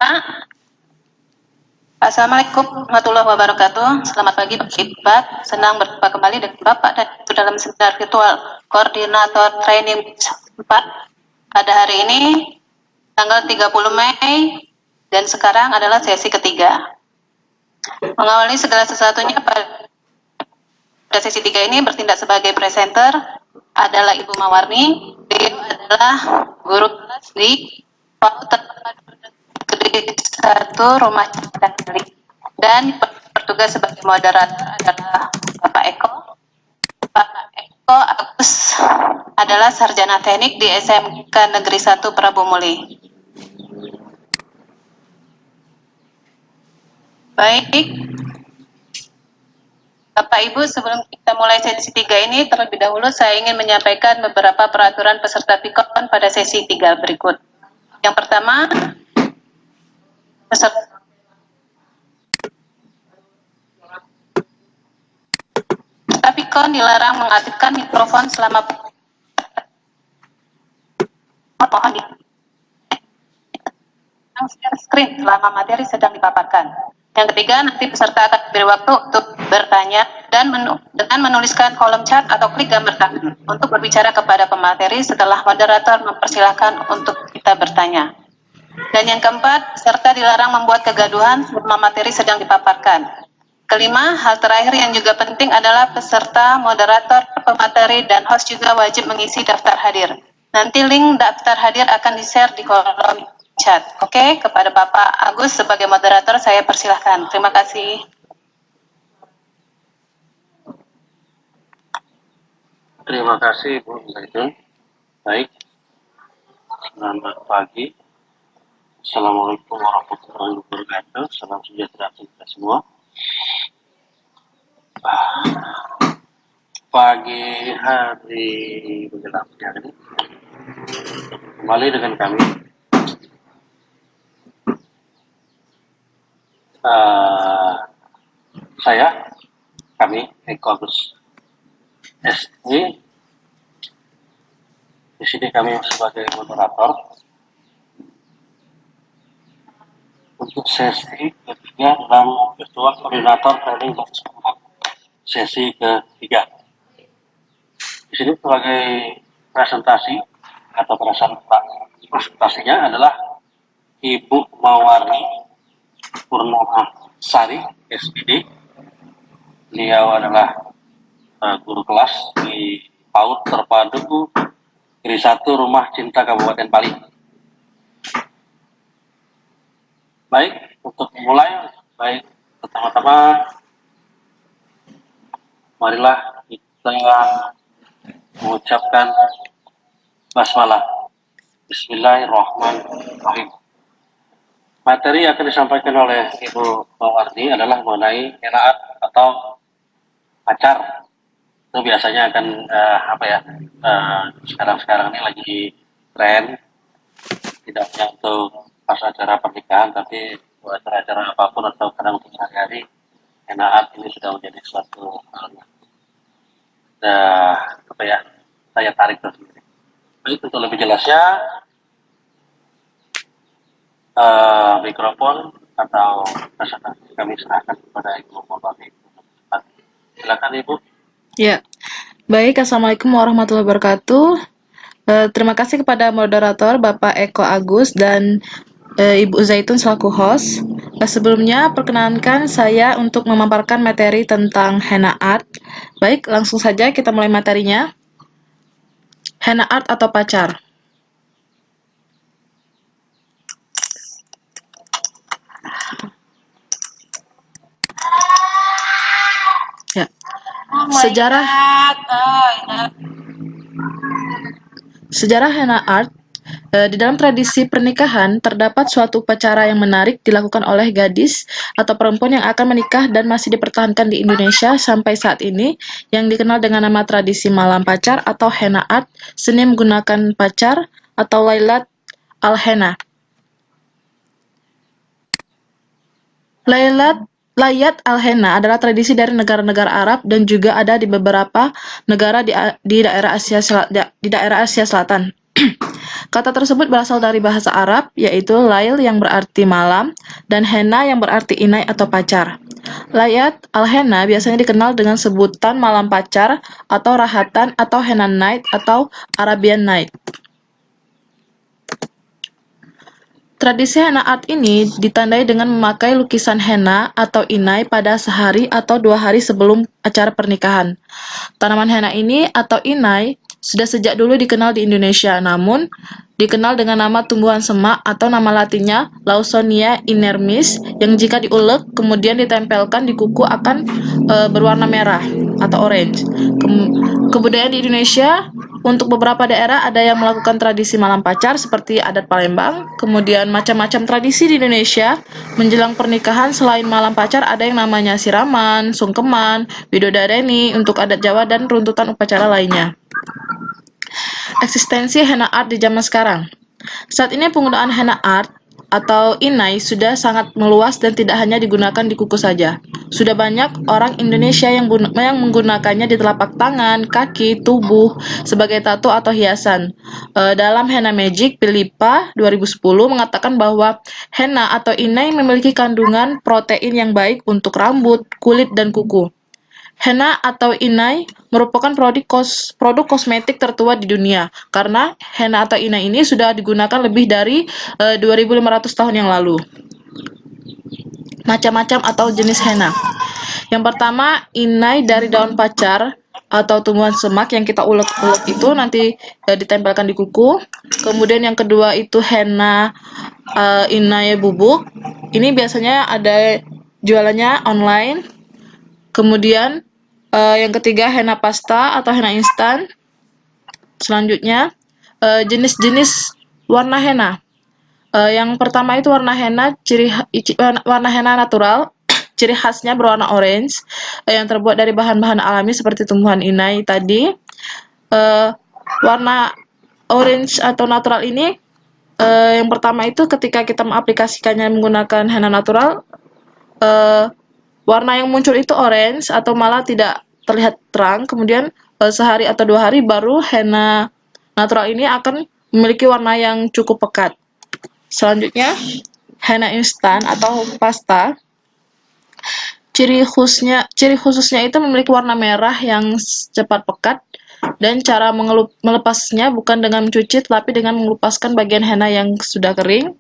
Bapak. Assalamualaikum warahmatullahi wabarakatuh. Selamat pagi Pak Iqbal. Senang berjumpa kembali dengan Bapak dan Ibu dalam seminar virtual Koordinator Training 4 pada hari ini tanggal 30 Mei dan sekarang adalah sesi ketiga. Mengawali segala sesuatunya pada sesi 3 ini bertindak sebagai presenter adalah Ibu Mawarni. Beliau adalah guru kelas di PAUD Negeri 1 Rumah Cinta Kali, dan bertugas sebagai moderator adalah Bapak Eko. Bapak Eko Agus adalah sarjana teknik di SMK Negeri 1 Prabu Muli. Baik, Bapak Ibu, sebelum kita mulai sesi 3 ini, terlebih dahulu saya ingin menyampaikan beberapa peraturan peserta PIKON pada sesi 3 berikut. Yang pertama, peserta PIKON dilarang mengaktifkan mikrofon selama mohon di share screen selama materi sedang dipaparkan. Yang ketiga, nanti peserta akan diberi waktu untuk bertanya dan dengan menuliskan kolom chat atau klik gambar tangan untuk berbicara kepada pemateri setelah moderator mempersilahkan untuk kita bertanya. Dan yang keempat, peserta dilarang membuat kegaduhan selama materi sedang dipaparkan. Kelima, hal terakhir yang juga penting adalah peserta, moderator, pemateri, dan host juga wajib mengisi daftar hadir. Nanti link daftar hadir akan di-share di kolom chat. Oke, kepada Bapak Agus sebagai moderator saya persilahkan. Terima kasih. Terima kasih Bu Zaitun. Baik, selamat pagi. Assalamualaikum warahmatullahi wabarakatuh. Salam sejahtera untuk kita semua. Pagi hari menjelang siang ini kembali dengan kami. Kami Eko Agus ST. Di sini kami sebagai moderator untuk sesi ketiga dalam virtual koordinator training sesi ketiga. Di sini sebagai presentasi atau presentasinya adalah Ibu Mawarni Purnama Sari, SPD. Beliau adalah guru kelas di PAUD Terpadu Negeri 1 Rumah Cinta Kabupaten Bali. Baik, untuk memulai, baik pertama-tama marilah kita mengucapkan basmalah. Bismillahirrahmanirrahim. Materi yang akan disampaikan oleh Ibu Mawarni adalah mengenai enaat atau pacar. Itu biasanya akan sekarang-sekarang ini lagi tren, tidak hanya untuk pas acara pernikahan, tapi acara-acara apapun atau kadang untuk sehari-hari, enaat ini sudah menjadi suatu hal yang saya tarik tersendiri. Baik, untuk lebih jelasnya mikrofon atau presentasi kami serahkan kepada Ibu Mawarni. Silakan Ibu. Ya, baik. Assalamualaikum warahmatullahi wabarakatuh. Terima kasih kepada moderator Bapak Eko Agus dan Ibu Zaitun selaku host. Sebelumnya, perkenankan saya untuk memaparkan materi tentang henna art. Baik, langsung saja kita mulai materinya. Henna art atau pacar. Ya. Sejarah henna art. Di dalam tradisi pernikahan, terdapat suatu upacara yang menarik dilakukan oleh gadis atau perempuan yang akan menikah dan masih dipertahankan di Indonesia sampai saat ini, yang dikenal dengan nama tradisi malam pacar atau henna art, seni menggunakan pacar atau laylat al-henna. Laylat al-henna adalah tradisi dari negara-negara Arab dan juga ada di beberapa negara di daerah Asia Selatan. Kata tersebut berasal dari bahasa Arab, yaitu lail yang berarti malam, dan henna yang berarti inai atau pacar. Layat al-henna biasanya dikenal dengan sebutan malam pacar, atau rahatan, atau henna night, atau Arabian night. Tradisi henna art ini ditandai dengan memakai lukisan henna atau inai pada sehari atau 2 hari sebelum acara pernikahan. Tanaman henna ini atau inai sudah sejak dulu dikenal di Indonesia, namun dikenal dengan nama tumbuhan semak atau nama latinnya Lawsonia inermis yang jika diulek kemudian ditempelkan di kuku akan berwarna merah atau orange. Kebudayaan di Indonesia, untuk beberapa daerah ada yang melakukan tradisi malam pacar seperti adat Palembang. Kemudian macam-macam tradisi di Indonesia menjelang pernikahan. Selain malam pacar ada yang namanya siraman, sungkeman, widodaren untuk adat Jawa, dan runtutan upacara lainnya. Eksistensi henna art di zaman sekarang. Saat ini penggunaan henna art atau inai sudah sangat meluas dan tidak hanya digunakan di kuku saja. Sudah banyak orang Indonesia yang menggunakannya di telapak tangan, kaki, tubuh sebagai tato atau hiasan. Dalam Henna Magic, Philippa 2010 mengatakan bahwa henna atau inai memiliki kandungan protein yang baik untuk rambut, kulit, dan kuku. Henna atau inai merupakan produk kosmetik tertua di dunia, karena henna atau inai ini sudah digunakan lebih dari 2.500 tahun yang lalu. Macam-macam atau jenis henna. Yang pertama, inai dari daun pacar atau tumbuhan semak yang kita ulek-ulek itu nanti ditempelkan di kuku. Kemudian yang kedua itu henna inai bubuk. Ini biasanya ada jualannya online. Kemudian yang ketiga henna pasta atau henna instan. Selanjutnya jenis-jenis warna henna. Yang pertama itu warna henna warna henna natural. Ciri khasnya berwarna orange yang terbuat dari bahan-bahan alami seperti tumbuhan inai tadi. Warna orange atau natural ini yang pertama itu ketika kita mengaplikasikannya menggunakan henna natural, warna yang muncul itu orange atau malah tidak terlihat terang. Kemudian sehari atau 2 hari baru henna natural ini akan memiliki warna yang cukup pekat. Selanjutnya henna instan atau pasta. Ciri khususnya itu memiliki warna merah yang cepat pekat, dan cara melepasnya bukan dengan mencuci tetapi dengan melupaskan bagian henna yang sudah kering.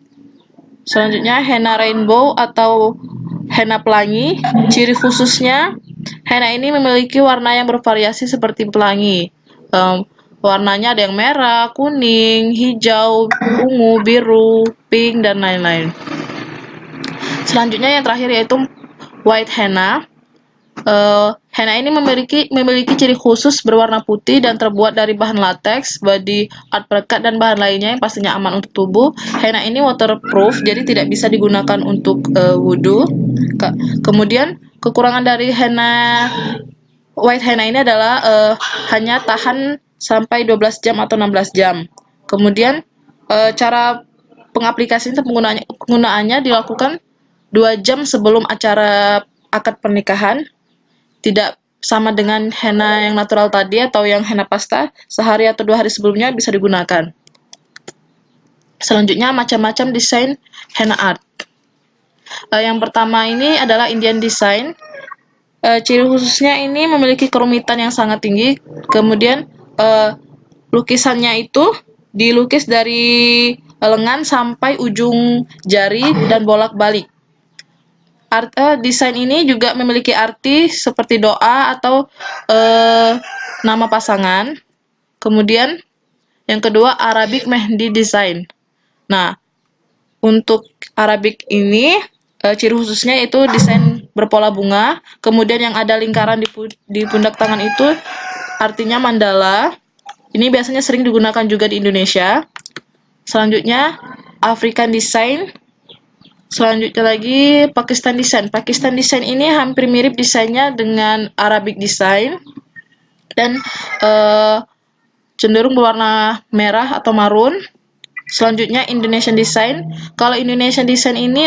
Selanjutnya henna rainbow atau henna pelangi. Ciri khususnya henna ini memiliki warna yang bervariasi seperti pelangi. Warnanya ada yang merah, kuning, hijau, ungu, biru, pink, dan lain-lain. Selanjutnya yang terakhir yaitu white henna. Henna ini memiliki ciri khusus berwarna putih dan terbuat dari bahan latex, body art perekat, dan bahan lainnya yang pastinya aman untuk tubuh. Henna ini waterproof, jadi tidak bisa digunakan untuk wudhu. Kemudian kekurangan dari white henna ini adalah hanya tahan sampai 12 jam atau 16 jam. Kemudian cara pengaplikasian penggunaannya dilakukan 2 jam sebelum acara akad pernikahan. Tidak sama dengan henna yang natural tadi atau yang henna pasta, sehari atau 2 hari sebelumnya bisa digunakan. Selanjutnya macam-macam desain henna art. Yang pertama ini adalah Indian design. Ciri khususnya ini memiliki kerumitan yang sangat tinggi. Kemudian lukisannya itu dilukis dari lengan sampai ujung jari dan bolak-balik. Desain ini juga memiliki arti seperti doa atau nama pasangan. Kemudian yang kedua Arabic Mehndi design. Nah, untuk Arabic ini ciri khususnya itu desain berpola bunga. Kemudian yang ada lingkaran di pundak tangan itu artinya mandala. Ini biasanya sering digunakan juga di Indonesia. Selanjutnya African design. Selanjutnya lagi Pakistan design. Pakistan design ini hampir mirip desainnya dengan Arabic design dan cenderung berwarna merah atau marun. Selanjutnya Indonesian design. Kalau Indonesian design ini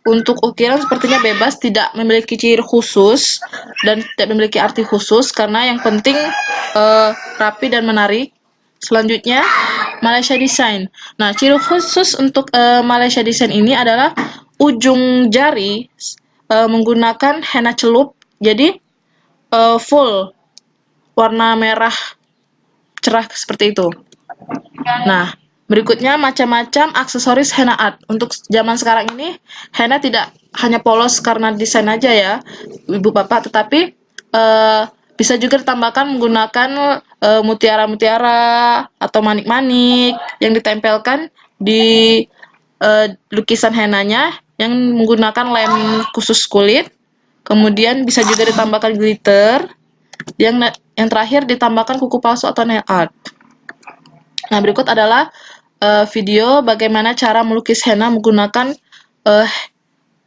untuk ukiran sepertinya bebas, tidak memiliki ciri khusus dan tidak memiliki arti khusus, karena yang penting rapi dan menarik. Selanjutnya, Malaysia Design. Nah, ciri khusus untuk Malaysia Design ini adalah ujung jari menggunakan henna celup, jadi full warna merah cerah seperti itu. Nah, berikutnya macam-macam aksesoris henna art. Untuk zaman sekarang ini, henna tidak hanya polos karena desain aja ya, Ibu Bapak, tetapi bisa juga ditambahkan menggunakan mutiara-mutiara atau manik-manik yang ditempelkan di lukisan hennanya yang menggunakan lem khusus kulit. Kemudian bisa juga ditambahkan glitter. Yang terakhir ditambahkan kuku palsu atau nail art. Nah, berikut adalah video bagaimana cara melukis henna menggunakan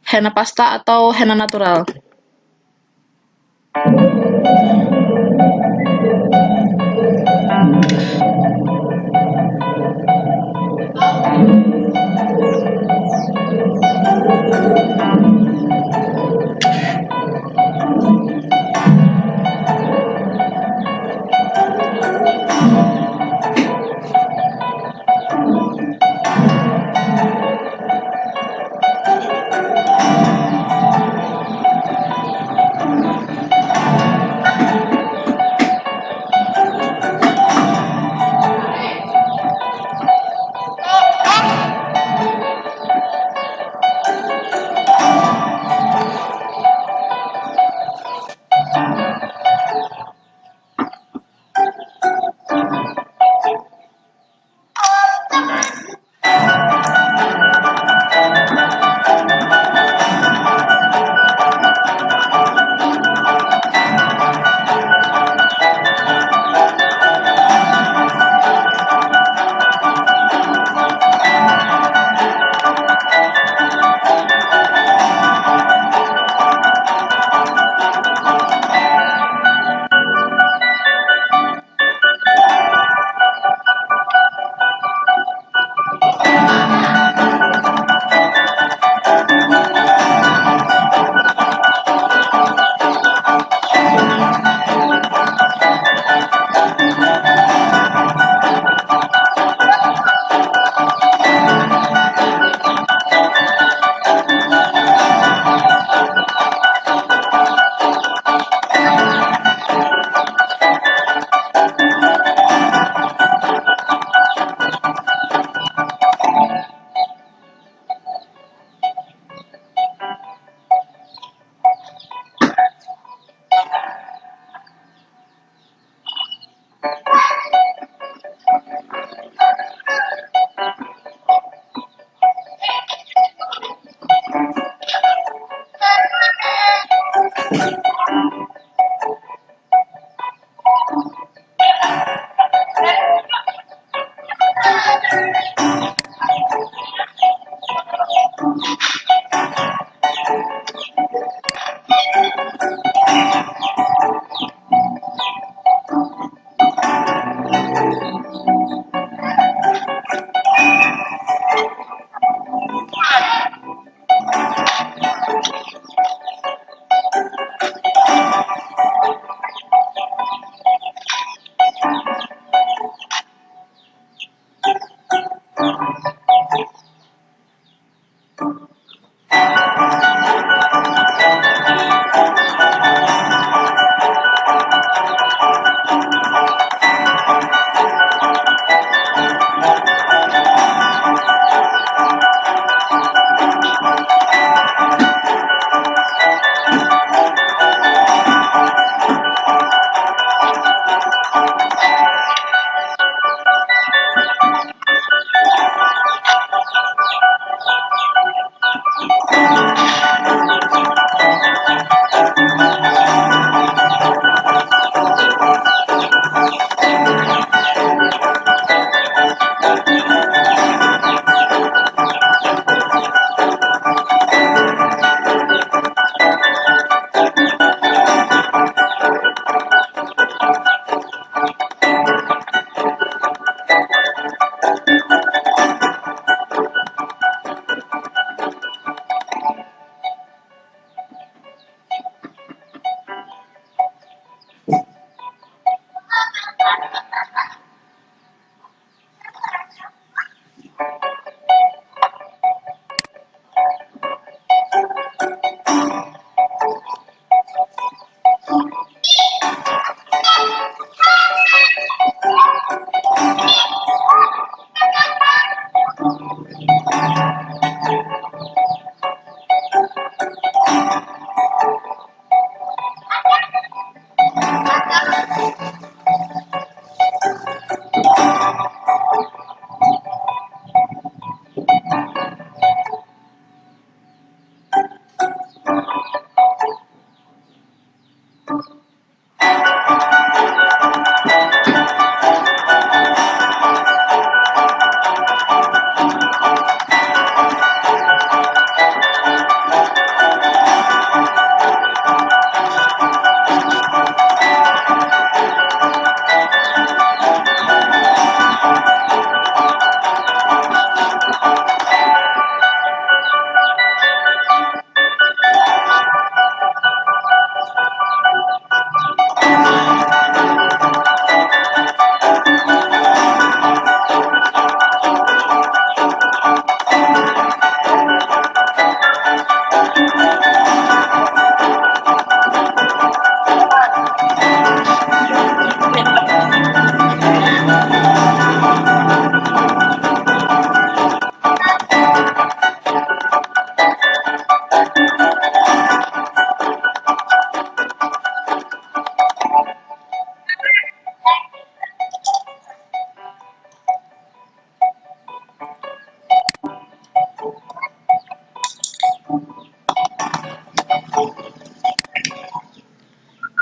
henna pasta atau henna natural.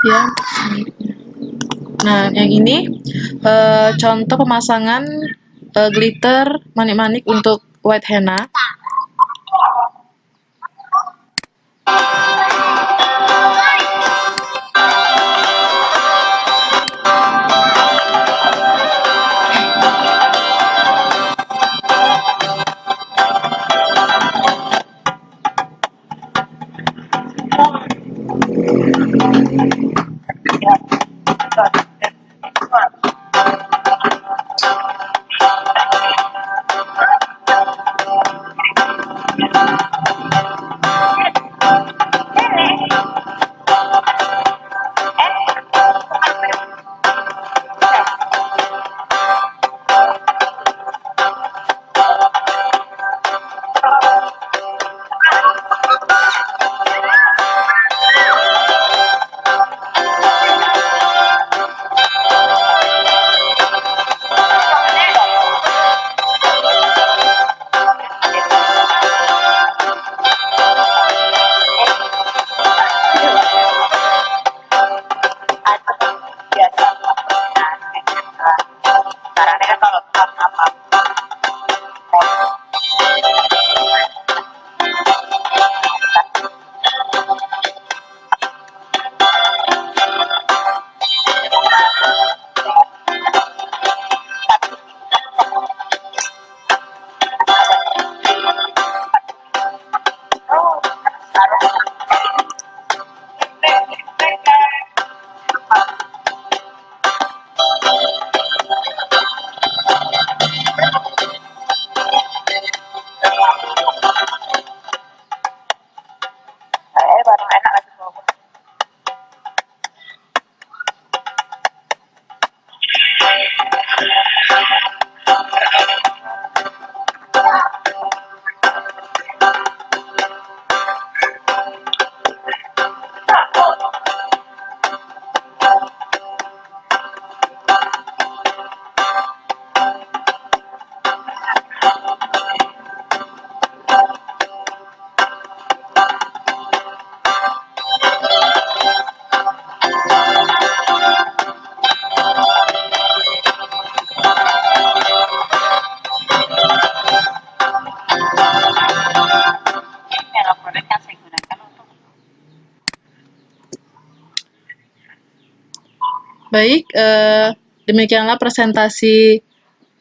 Ya. Nah, yang ini contoh pemasangan glitter manik-manik untuk white henna. Baik, demikianlah presentasi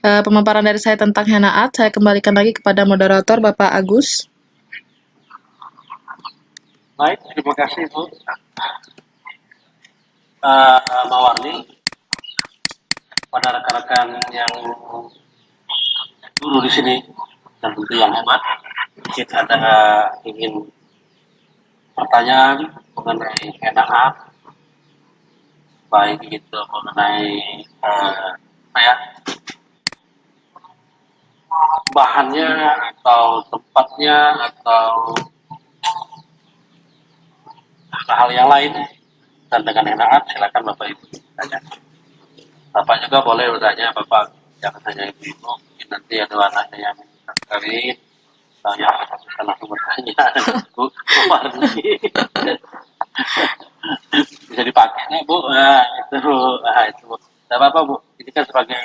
pemaparan dari saya tentang henna art. Saya kembalikan lagi kepada moderator Bapak Agus. Baik, terima kasih Bu. Mawarni, pada rekan-rekan yang dulu di sini dan tentu yang hebat, mungkin ada ingin pertanyaan mengenai henna art, baik itu mengenai bahannya atau tempatnya atau hal yang lain dan dengan henna art, silakan Bapak Ibu tanya. Bapak juga boleh bertanya, Bapak jangan hanya ibu-ibu, mungkin nanti ada anaknya yang kawin, saya bisa langsung bertanya dengan Bu Warni. Bisa dipakai nih Bu, itu Bu. Tidak apa-apa Bu, ini kan sebagai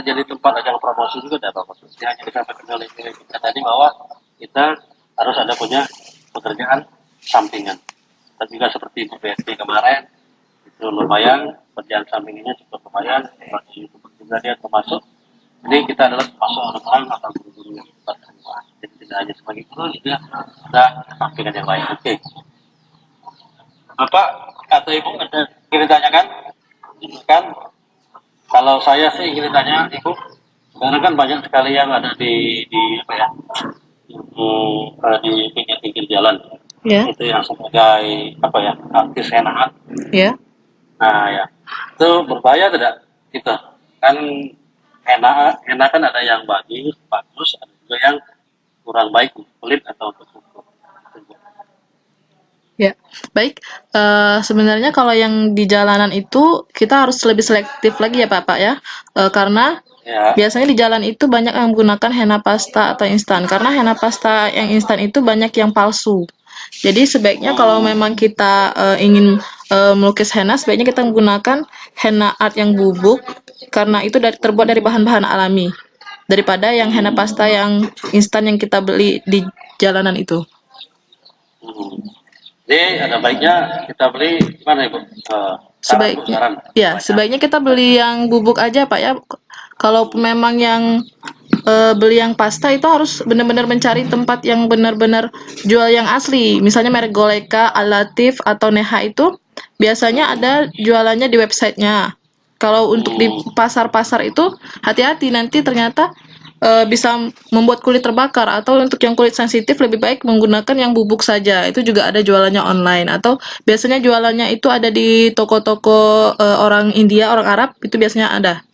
jadi tempat ajang promosi juga tidak apa-apa. Hanya disampaikan oleh kita tadi bahwa kita harus ada punya pekerjaan sampingan. Dan juga seperti Bu BSP kemarin, itu lumayan, pekerjaan sampingannya cukup lumayan, bagi YouTuber juga dia termasuk. Jadi kita adalah termasuk orang-orang atau guru-guru yang berkeluar. Jadi tidak hanya sebagai guru, juga ada sampingan yang lain. Oke. Bapak atau Ibu ada ingin ditanyakan? Kan? Kalau saya sih ingin ditanya, Ibu, karena kan banyak sekali yang ada di apa ya, di pinggir-pinggir jalan. Ya, itu yang sebagai apa ya, artis henna. ya. Nah ya, itu berbahaya tidak? Gitu. Kan henna kan ada yang bagus, bagus, ada juga yang kurang baik untuk kulit atau untuk kuku. Ya, baik. Sebenarnya kalau yang di jalanan itu kita harus lebih selektif lagi ya Pak ya. Karena Ya, biasanya di jalan itu banyak yang menggunakan henna pasta atau instan. Karena henna pasta yang instan itu banyak yang palsu. Jadi sebaiknya kalau memang kita ingin melukis henna, sebaiknya kita menggunakan henna art yang bubuk karena itu terbuat dari bahan-bahan alami daripada yang henna pasta yang instan yang kita beli di jalanan itu. hmm. Jadi ada baiknya kita beli mana Ibu? Saran Bu, Sebaiknya, saran ya, banyak. sebaiknya kita beli yang bubuk aja, Pak ya. Kalau memang yang beli yang pasta itu harus benar-benar mencari tempat yang benar-benar jual yang asli. Misalnya merek Goleka, Alatif, atau Neha itu biasanya ada jualannya di websitenya. Kalau untuk di Hmm. pasar-pasar itu hati-hati nanti ternyata bisa membuat kulit terbakar atau untuk yang kulit sensitif lebih baik menggunakan yang bubuk saja. Itu juga ada jualannya online atau biasanya jualannya itu ada di toko-toko orang India, orang Arab itu biasanya ada.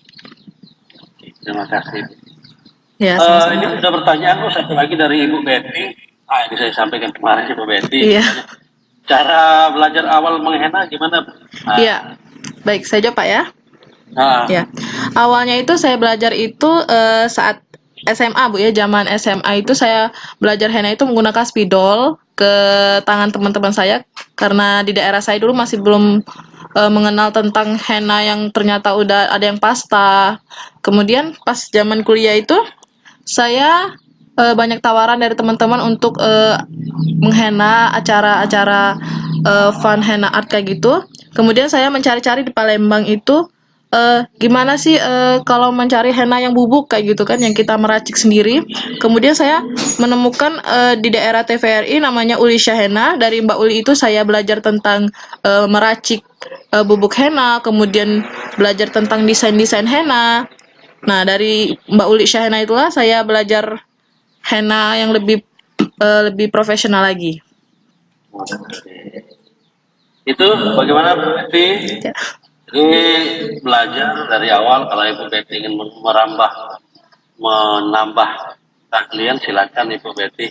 Terima kasih. Ya, Ini sama-sama. ada pertanyaan Bu, satu lagi dari Ibu Betty. Ini saya sampaikan kemarin Ibu Betty. Iya. Bertanya, cara belajar awal menghena gimana Bu? Iya. Baik, saya jawab Pak ya. Nah, Ya. Awalnya itu saya belajar itu saat SMA Bu ya, zaman SMA itu saya belajar henna itu menggunakan spidol ke tangan teman-teman saya karena di daerah saya dulu masih belum mengenal tentang henna yang ternyata udah ada yang pasta. Kemudian pas zaman kuliah itu saya banyak tawaran dari teman-teman untuk menghenna acara-acara fun henna art kayak gitu. Kemudian saya mencari-cari di Palembang itu gimana sih kalau mencari henna yang bubuk kayak gitu kan yang kita meracik sendiri. Kemudian saya menemukan di daerah TVRI namanya Uli Syahena. Dari Mbak Uli itu saya belajar tentang meracik bubuk henna, kemudian belajar tentang desain-desain henna. Nah, dari Mbak Uli Syahena itulah saya belajar henna yang lebih profesional lagi. itu bagaimana Bu Betty? Ya. Jadi belajar dari awal kalau Ibu Betty ingin menambah keahlian silakan Ibu Betty.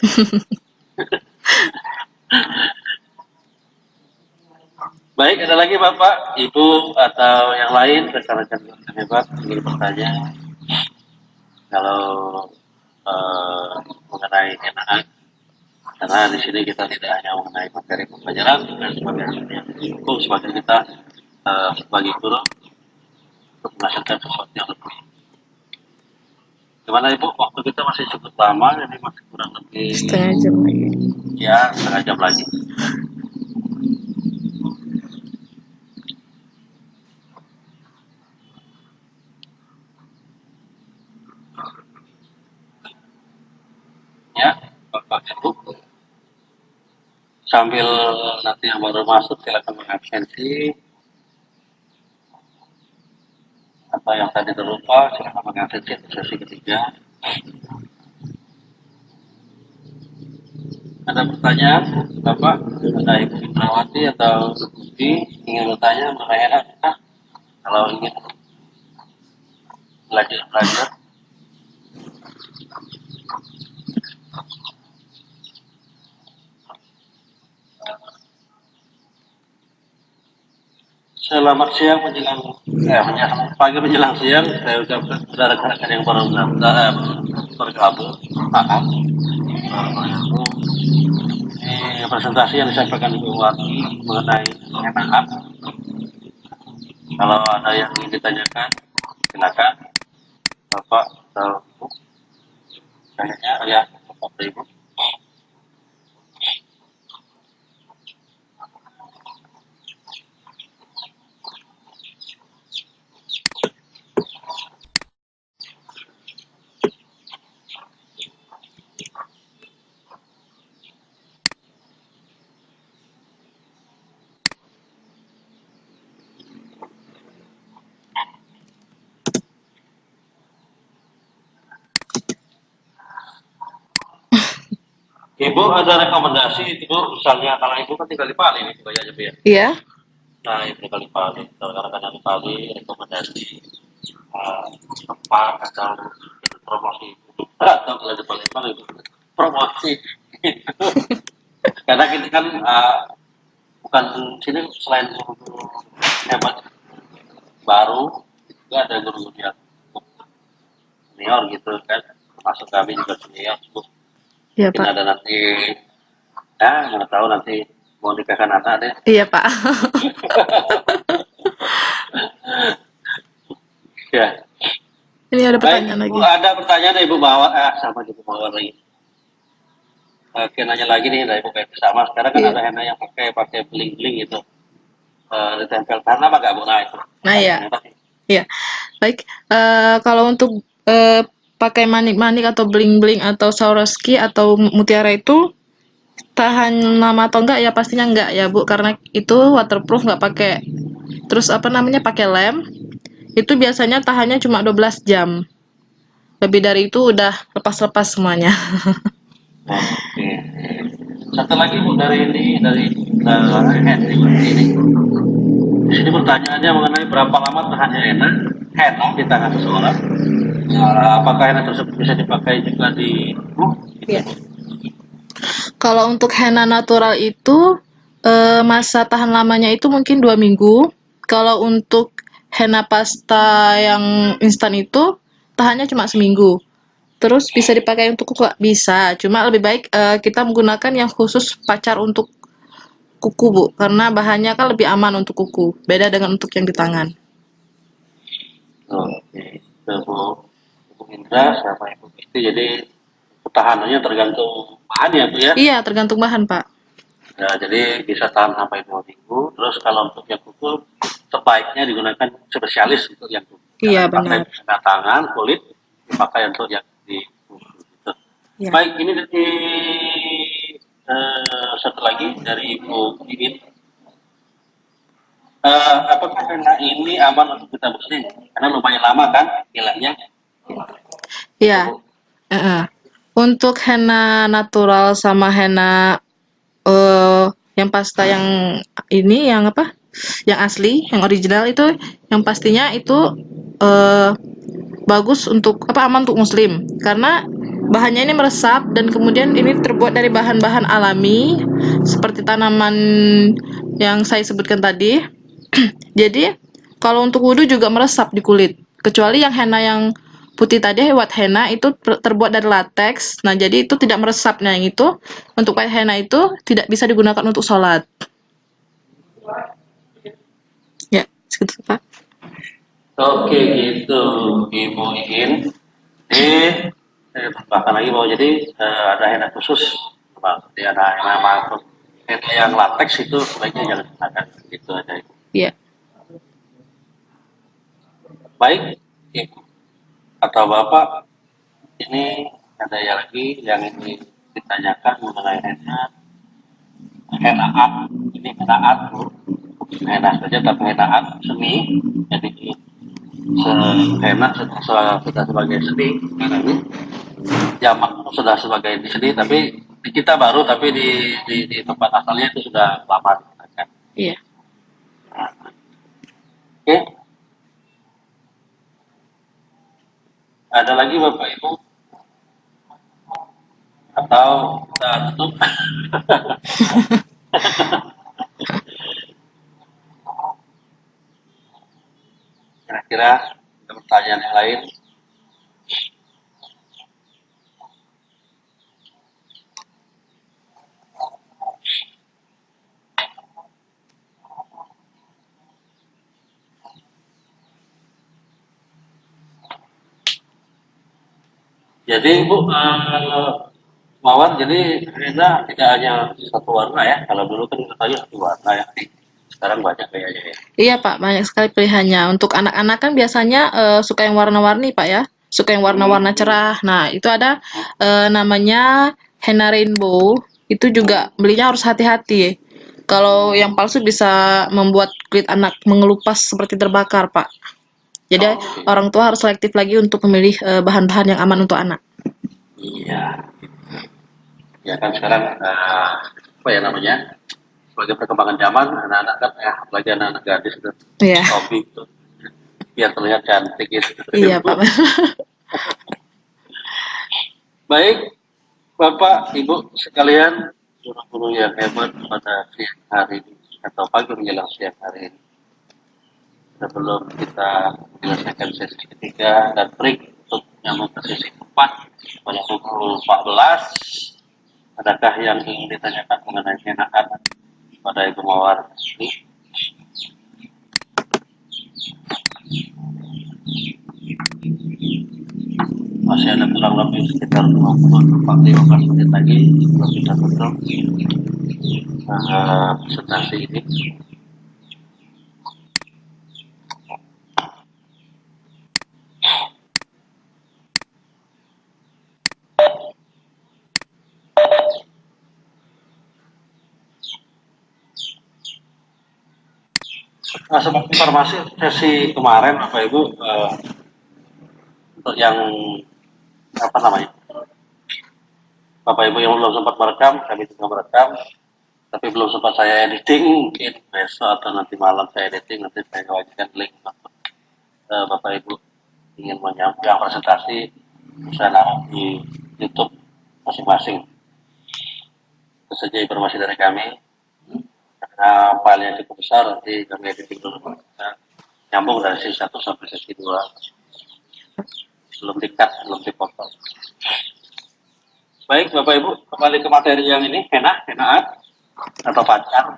Baik, ada lagi Bapak, Ibu atau yang lain rekan-rekan yang hebat ingin bertanya kalau mengenai henna. Karena di sini kita tidak hanya mengenai materi pembelajaran, juga sebagai yang mendukung sebagai kita sebagai guru untuk menghasilkan sesuatu yang lebih. Gimana Ibu? Waktu kita masih cukup lama, jadi masih kurang lebih Setengah jam lagi. ya setengah jam lagi. Ya, Bapak Ibu. Sambil nanti yang baru masuk silakan mengabsensi atau yang tadi terlupa silakan mengabsensi untuk sesi ketiga. Ada pertanyaan, Bapak? Ada Ibu Indrawati atau Budi ingin bertanya mengenai anak? Kalau ingin belajar, selamat siang menjelang pagi menjelang siang. Saya ucapkan kepada rekan-rekan yang baru bergabung. Maaf, baru bergabung. Ini presentasi yang disampaikan Ibu Wati mengenai anak. Kalau ada yang ingin ditanyakan, silakan Bapak atau Ibu. Kayaknya ya, Bapak atau Ibu. Ibu ada rekomendasi itu, misalnya kalau ibu kan tinggal di Bali nih, banyak aja ya. Iya. Nah, ibu tinggal di Bali, kalau kan di Bali rekomendasi tempat atau promosi atau kalau di Palembang itu promosi. Karena kita kan bukan sini selain guru hebat baru, juga ada guru-guru yang senior gitu kan, masuk kami juga senior. Iya, Mungkin Pak. ada nanti, ya nggak tahu nanti mau nikahkan anak deh. Iya, Pak. Ya, Ini ada baik pertanyaan Ibu, lagi. ada pertanyaan dari Ibu Mawar, sama Ibu Mawar lagi. Oke, nanya lagi nih dari Ibu Pepi sama. Sekarang kan Iya. ada henna yang pakai bling-bling gitu, ditempel karena apa nggak Bu? Nah itu. Nah, Tanya ya. ternyata. Iya. Baik. Kalau untuk pakai manik-manik atau bling-bling atau Swarovski atau mutiara itu tahan lama atau enggak, ya pastinya enggak ya Bu, karena itu waterproof, nggak pakai terus apa namanya pakai lem. Itu biasanya tahannya cuma 12 jam. Lebih dari itu udah lepas-lepas semuanya. Oke. Satu lagi Bu dari Henry ini. Di sini pertanyaannya mengenai berapa lama tahannya henna di tangan seseorang. Apakah henna tersebut bisa dipakai juga di tubuh? Iya. Kalau untuk henna natural itu masa tahan lamanya itu mungkin 2 minggu. Kalau untuk henna pasta yang instan itu tahannya cuma seminggu. Terus bisa dipakai untuk kuku? Bisa, cuma lebih baik kita menggunakan yang khusus pacar untuk kuku, Bu, karena bahannya kan lebih aman untuk kuku, beda dengan untuk yang di tangan. Oke, itu Bu Indra sama Ibu Kristi. Jadi ketahanannya tergantung bahan ya Bu ya. Iya, tergantung bahan, Pak. Ya, jadi bisa tahan sampai 2 minggu. Terus kalau untuk yang kuku sebaiknya digunakan spesialis untuk yang kuku. Jangan Iya, dipakai benar. kena tangan, kulit, dipakai untuk yang di kuku. Gitu. Iya. Baik, ini dari satu lagi dari Ibu Iin. Apakah henna ini aman untuk kita muslim? Karena lumayan lama kan hilangnya. Itu Iya. Bu. Heeh. Untuk henna natural sama henna eh yang pasta yang ini yang apa? Yang asli, yang original itu yang pastinya itu eh bagus untuk apa aman untuk muslim karena bahannya ini meresap dan kemudian ini terbuat dari bahan-bahan alami seperti tanaman yang saya sebutkan tadi. Jadi kalau untuk wudhu juga meresap di kulit. Kecuali yang henna yang putih tadi, white henna itu terbuat dari latex. Nah, jadi itu tidak meresap. Nah, yang itu untuk white henna itu tidak bisa digunakan untuk sholat. Ya, segitu Pak. Oke gitu Ibu Iin. Jadi tambahkan lagi bahwa jadi ada henna khusus, Bang. Jadi ada henna yang latex itu sebaiknya jangan digunakan. Gitu aja Ibu. Iya. Baik, Ibu atau Bapak, ini ada yang lagi yang ingin ditanyakan mengenai henna art. Ini henna art, Bu. Bukan henna saja tapi henna art seni. Jadi henna sudah sebagai seni karena ini zaman sudah sebagai seni tapi di kita baru tapi di tempat asalnya itu sudah lama digunakan. Iya. Oke, ada lagi Bapak Ibu atau kita tutup? Kira-kira ada pertanyaan yang lain? Jadi Bu Mawar, jadi henna tidak hanya satu warna ya. Kalau dulu kan katanya satu warna ya. Sekarang banyak kayaknya ya. Iya, Pak, banyak sekali pilihannya. Untuk anak-anak kan biasanya suka yang warna-warni, Pak ya. Suka yang warna-warna cerah. Nah, itu ada namanya henna rainbow. Itu juga belinya harus hati-hati. Kalau yang palsu bisa membuat kulit anak mengelupas seperti terbakar, Pak. Jadi Oke. orang tua harus selektif lagi untuk memilih bahan-bahan yang aman untuk anak. Iya. Ya kan sekarang apa ya namanya, sebagai perkembangan zaman anak-anak kan apalagi anak-anak gadis itu Iya. hobi itu biar terlihat cantik gitu. Iya, Pak. Baik, Bapak, Ibu sekalian, guru-guru yang hebat pada siang hari ini atau pagi menjelang siang hari ini. Sebelum kita menyelesaikan sesi ketiga dan break untuk menyambung ke sesi keempat pada pukul 14, adakah yang ingin ditanyakan mengenai kenaan pada Ibu Mawar ini? Masih ada kurang lebih sekitar 20-15 menit lagi sebelum kita tutup presentasi ini. Sebagai informasi sesi kemarin Bapak Ibu, untuk yang apa namanya, Bapak Ibu yang belum sempat merekam, kami juga merekam, tapi belum sempat saya editing. Mungkin besok atau nanti malam saya editing, nanti saya bagikan link untuk Bapak Ibu ingin menyampaikan presentasi bisa naruh di YouTube masing-masing. Itu saja informasi dari kami. Karena filenya cukup besar, nanti kami editing dulu. Kita nyambung dari sesi 1 sampai sesi 2. Belum di-cut, belum dipotong. Baik, Bapak Ibu, kembali ke materi yang ini, henaan atau pacar.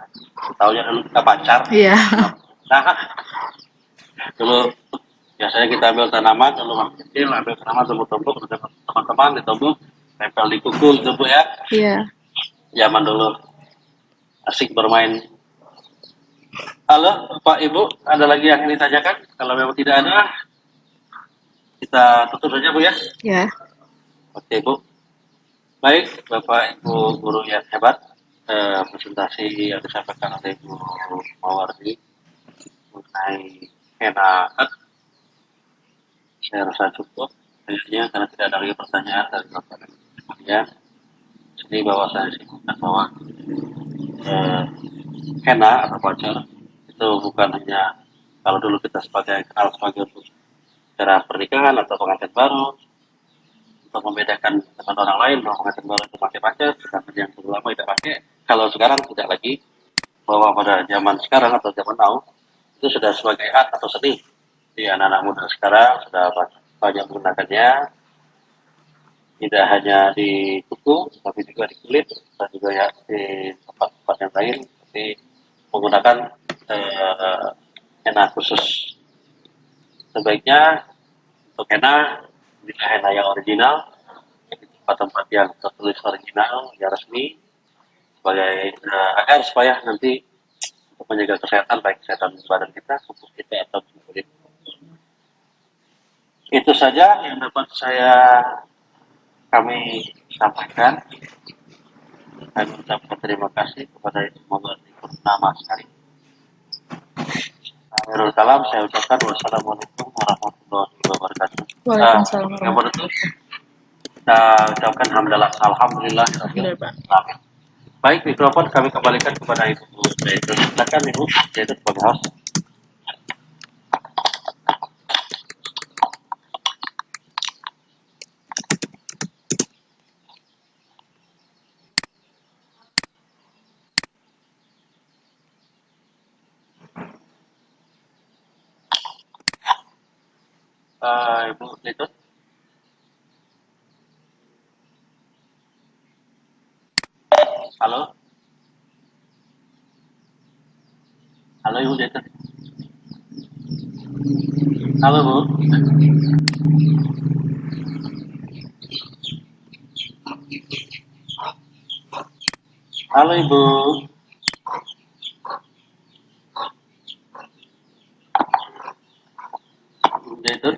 Tahunya dulu kita pacar. Iya. Nah, dulu biasanya kita ambil tanaman, dulu masih kecil, ambil tanaman tumbuk-tumbuk, teman-teman ditumbuk, tempel di kuku gitu Bu ya. Iya. Zaman dulu asik bermain. Halo, Bapak Ibu, ada lagi yang ingin ditanyakan? Kalau memang tidak ada, kita tutup saja Bu ya. Iya. Oke Bu. Baik, Bapak Ibu guru yang hebat, presentasi yang disampaikan oleh Ibu Mawardi mengenai henaan, saya rasa cukup. Akhirnya karena tidak ada lagi pertanyaan dari Bapak dan Ibu sekalian, jadi bahwa saya simpulkan bahwa henna atau pacar itu bukan hanya kalau dulu kita kenal sebagai untuk cara pernikahan atau pengantin baru, untuk membedakan dengan orang lain bahwa pengantin baru itu pakai pacar, sedangkan yang dulu lama tidak pakai. Kalau sekarang tidak lagi, bahwa pada zaman sekarang atau zaman now itu sudah sebagai art atau seni. Di anak-anak muda sekarang sudah banyak menggunakannya, tidak hanya di kuku, tapi juga di kulit dan juga ya di tempat-tempat yang lain, seperti menggunakan henna khusus. Sebaiknya untuk henna, bila henna yang original, di tempat-tempat yang tertulis original, yang resmi, sebagai agar supaya nanti untuk menjaga kesehatan, baik kesehatan badan kita, tubuh kita atau kulit. Itu saja yang dapat kami sampaikan. Kami ucapkan terima kasih kepada Ibu Mawardi Purnama sekali. Akhirul kalam saya ucapkan wassalamualaikum warahmatullahi wabarakatuh. Waalaikumsalam Yang menutup kita ucapkan alhamdulillah. Amin. Baik, mikrofon kami kembalikan kepada Ibu Zaitun. Silakan Ibu Zaitun sebagai host. Ibu Zaitun. Halo. Halo Ibu Zaitun. Halo Bu. Halo Ibu. Ibu Zaitun.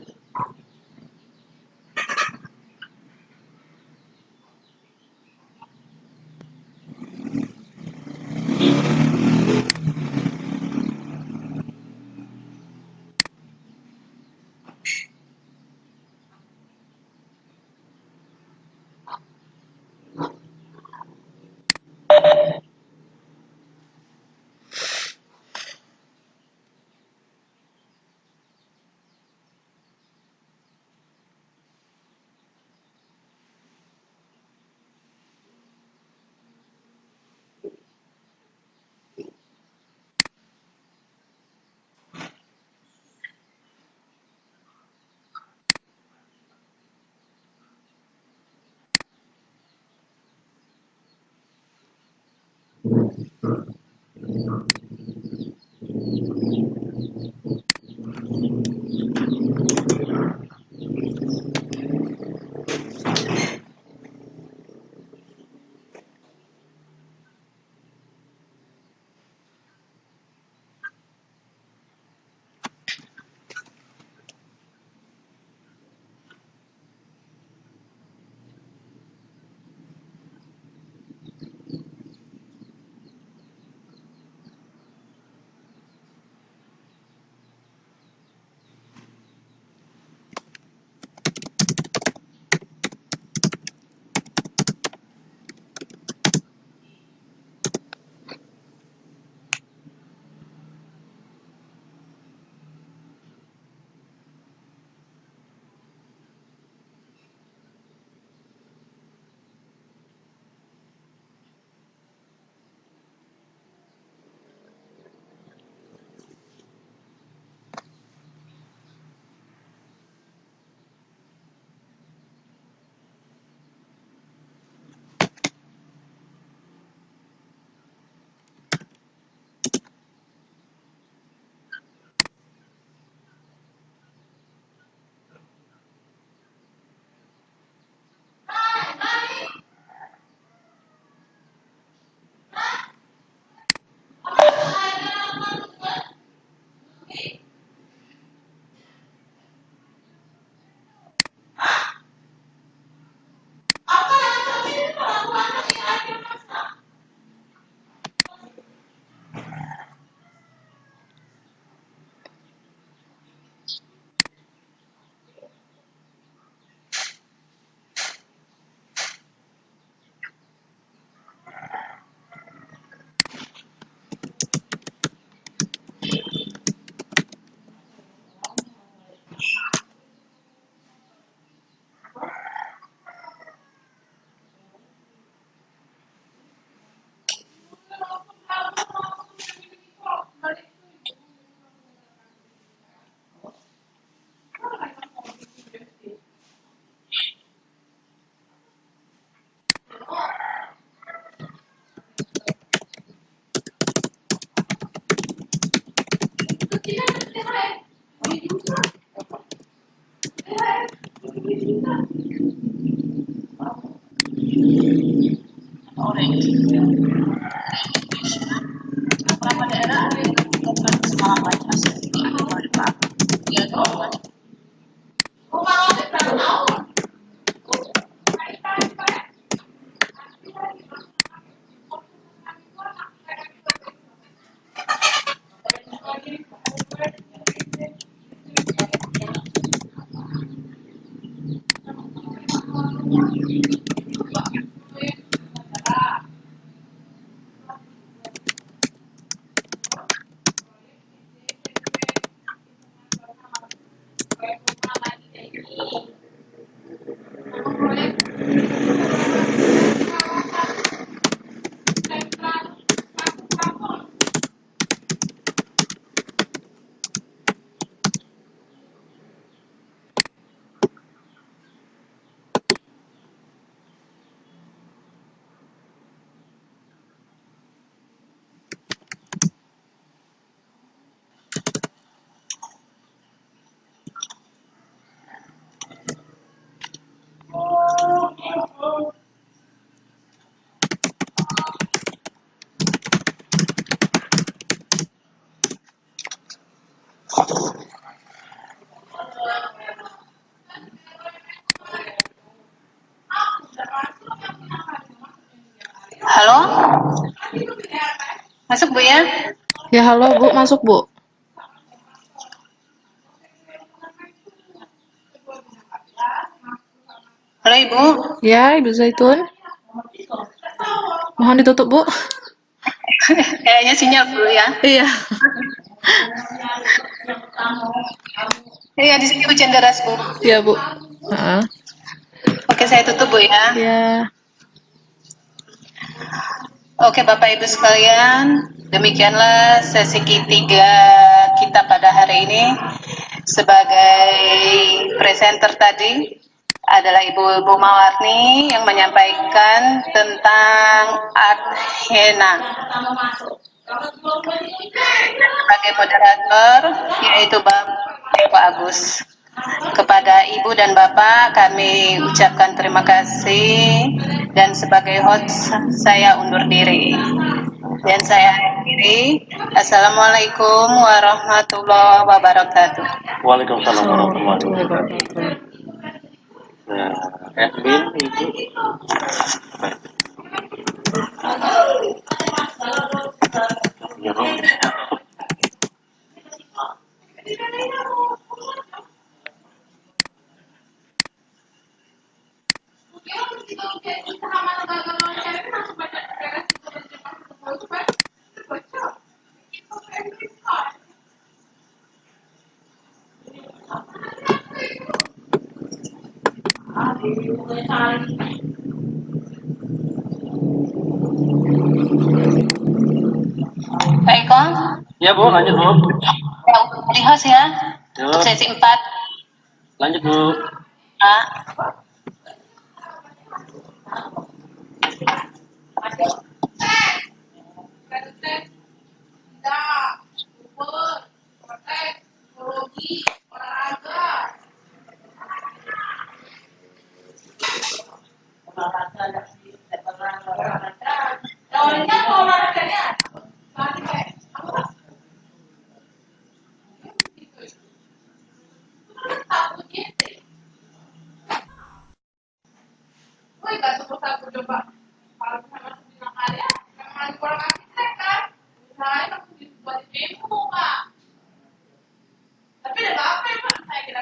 Beberapa daerah ada yang melakukan sekolah Pancasila di Pak. Ya, dong. Halo? Masuk Bu ya? Ya, halo Bu, masuk Bu. Halo Ibu? Ya, Ibu Zaitun. Mohon ditutup Bu. Kayaknya sinyal dulu ya. Iya. Iya, di sini hujan deras Bu. Iya Bu. Heeh. Oke, saya tutup Bu ya. Ya. Oke Bapak Ibu sekalian, demikianlah sesi ketiga kita pada hari ini. Sebagai presenter tadi adalah Ibu Mawarni yang menyampaikan tentang art henna. Sebagai moderator yaitu Bapak Eko Agus. Kepada Ibu dan Bapak kami ucapkan terima kasih dan sebagai host saya undur diri. Dan saya akhiri. Assalamualaikum warahmatullahi wabarakatuh. Waalaikumsalam warahmatullahi Assalamualaikum wabarakatuh. warahmatullahi Nah, Edwin, Ibu. Ya, Rob. Pak Eko, Ya, Bu, lanjut, Bu. ya, di host ya untuk Yuk, sesi 4. lanjut, Bu. Nah, Tapi ada apa ya Pak? Saya kira